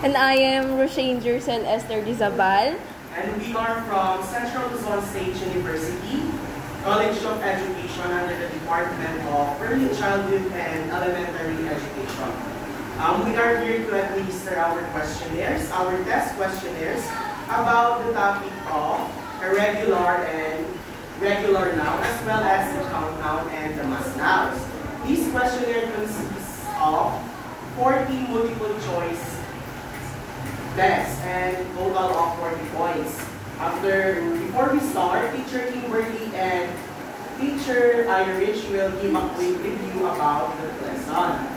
And I am Roshane Jercel Esther Dizabal. And we are from Central Luzon State University, College of Education under the Department of Early Childhood and Elementary Education. We are here to administer our questionnaires, our test questionnaires, about the topic of irregular and regular noun, as well as the count noun and the mass nouns. This questionnaire consists of 40 multiple choice tests and total of 40 points. Before we start, Teacher Kimberly and Teacher Irish will give a quick review about the lesson.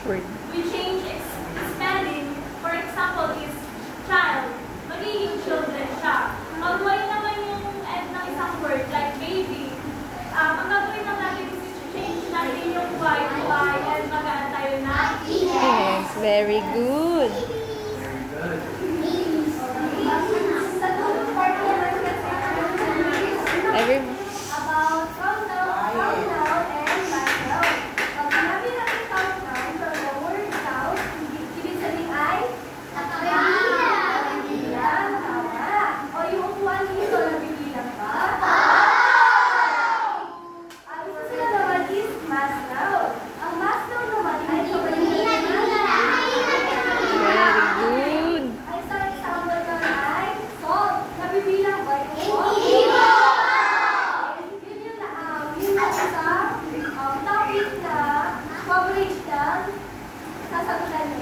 We change spelling. For example, is child. Magiging children siya. Mag-y naman yung end ng isang word, like baby. Ang gagawin lang natin is change natin yung y to y and mag-aan tayo na Yes, very good. Every about countdown and background. Pag sinabi natin countdown, so the word count, ibig sabihin ay nabibilang, tama. O yung upuan dito, nabibilang ba? Ang isa sila naman is mass noun. Ang mass noun naman ay nabibilang. very good. Ang isang example naman ay salt. Nabibilang ba yung salt? Topic na coverage ng sasagutan